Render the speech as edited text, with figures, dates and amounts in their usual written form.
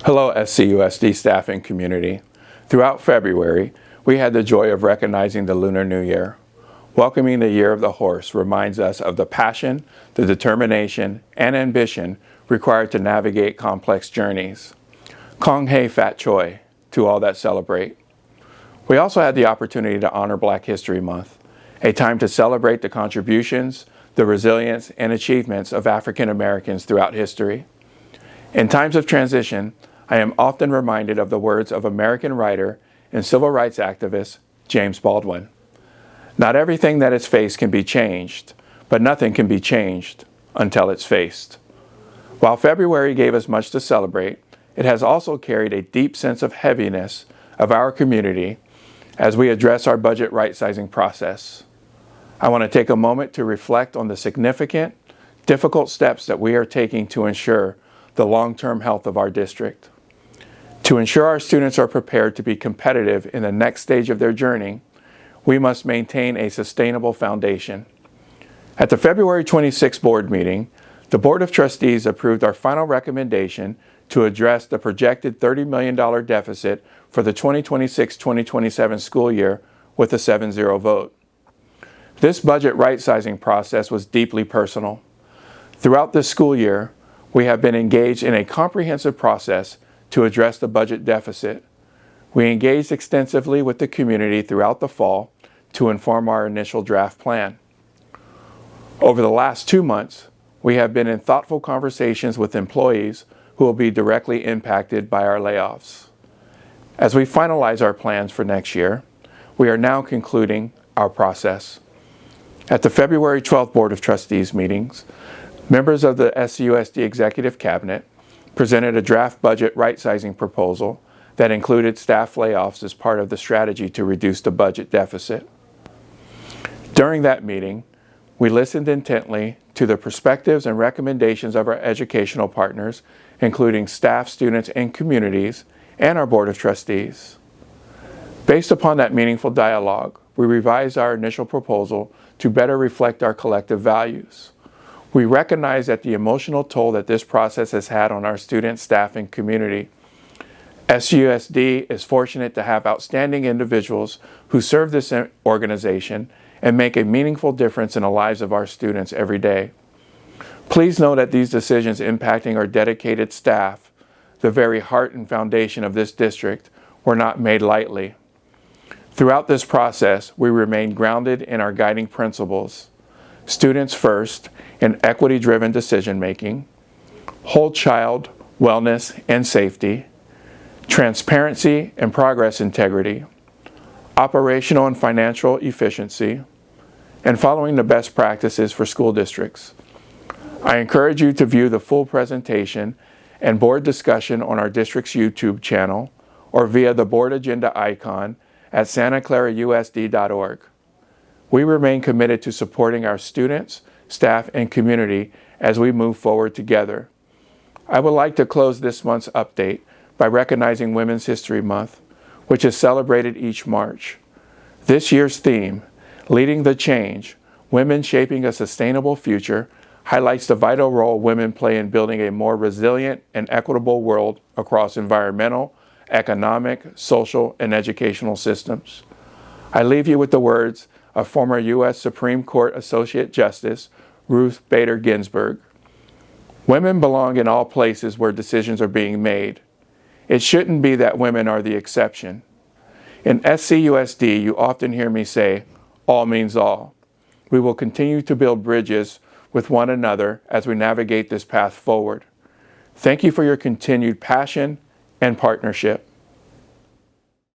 Hello, SCUSD staff and community. Throughout February, we had the joy of recognizing the Lunar New Year. Welcoming the Year of the Horse reminds us of the passion, the determination, and ambition required to navigate complex journeys. Gong Hei Fat Choy to all that celebrate. We also had the opportunity to honor Black History Month, a time to celebrate the contributions, the resilience, and achievements of African Americans throughout history. In times of transition, I am often reminded of the words of American writer and civil rights activist James Baldwin. Not everything that is faced can be changed, but nothing can be changed until it's faced. While February gave us much to celebrate, it has also carried a deep sense of heaviness of our community as we address our budget right-sizing process. I want to take a moment to reflect on the significant, difficult steps that we are taking to ensure the long-term health of our district. To ensure our students are prepared to be competitive in the next stage of their journey, we must maintain a sustainable foundation. At the February 26 board meeting, the Board of Trustees approved our final recommendation to address the projected $30 million deficit for the 2026-2027 school year with a 7-0 vote. This budget right-sizing process was deeply personal. Throughout this school year, we have been engaged in a comprehensive process to address the budget deficit. We engaged extensively with the community throughout the fall to inform our initial draft plan. Over the last 2 months, we have been in thoughtful conversations with employees who will be directly impacted by our layoffs. As we finalize our plans for next year, we are now concluding our process. At the February 12th Board of Trustees meetings, members of the SCUSD Executive Cabinet presented a draft budget right-sizing proposal that included staff layoffs as part of the strategy to reduce the budget deficit. During that meeting, we listened intently to the perspectives and recommendations of our educational partners, including staff, students, and communities, and our Board of Trustees. Based upon that meaningful dialogue, we revised our initial proposal to better reflect our collective values. We recognize that the emotional toll that this process has had on our students, staff, and community. SCUSD is fortunate to have outstanding individuals who serve this organization and make a meaningful difference in the lives of our students every day. Please know that these decisions impacting our dedicated staff, the very heart and foundation of this district, were not made lightly. Throughout this process, we remain grounded in our guiding principles: students first and equity-driven decision-making, whole child wellness and safety, transparency and progress integrity, operational and financial efficiency, and following the best practices for school districts. I encourage you to view the full presentation and board discussion on our district's YouTube channel or via the board agenda icon at santaclarausd.org. We remain committed to supporting our students, staff, and community as we move forward together. I would like to close this month's update by recognizing Women's History Month, which is celebrated each March. This year's theme, Leading the Change, Women Shaping a Sustainable Future, highlights the vital role women play in building a more resilient and equitable world across environmental, economic, social, and educational systems. I leave you with the words of former U.S. Supreme Court Associate Justice Ruth Bader Ginsburg. Women belong in all places where decisions are being made. It shouldn't be that women are the exception. In SCUSD, you often hear me say, all means all. We will continue to build bridges with one another as we navigate this path forward. Thank you for your continued passion and partnership.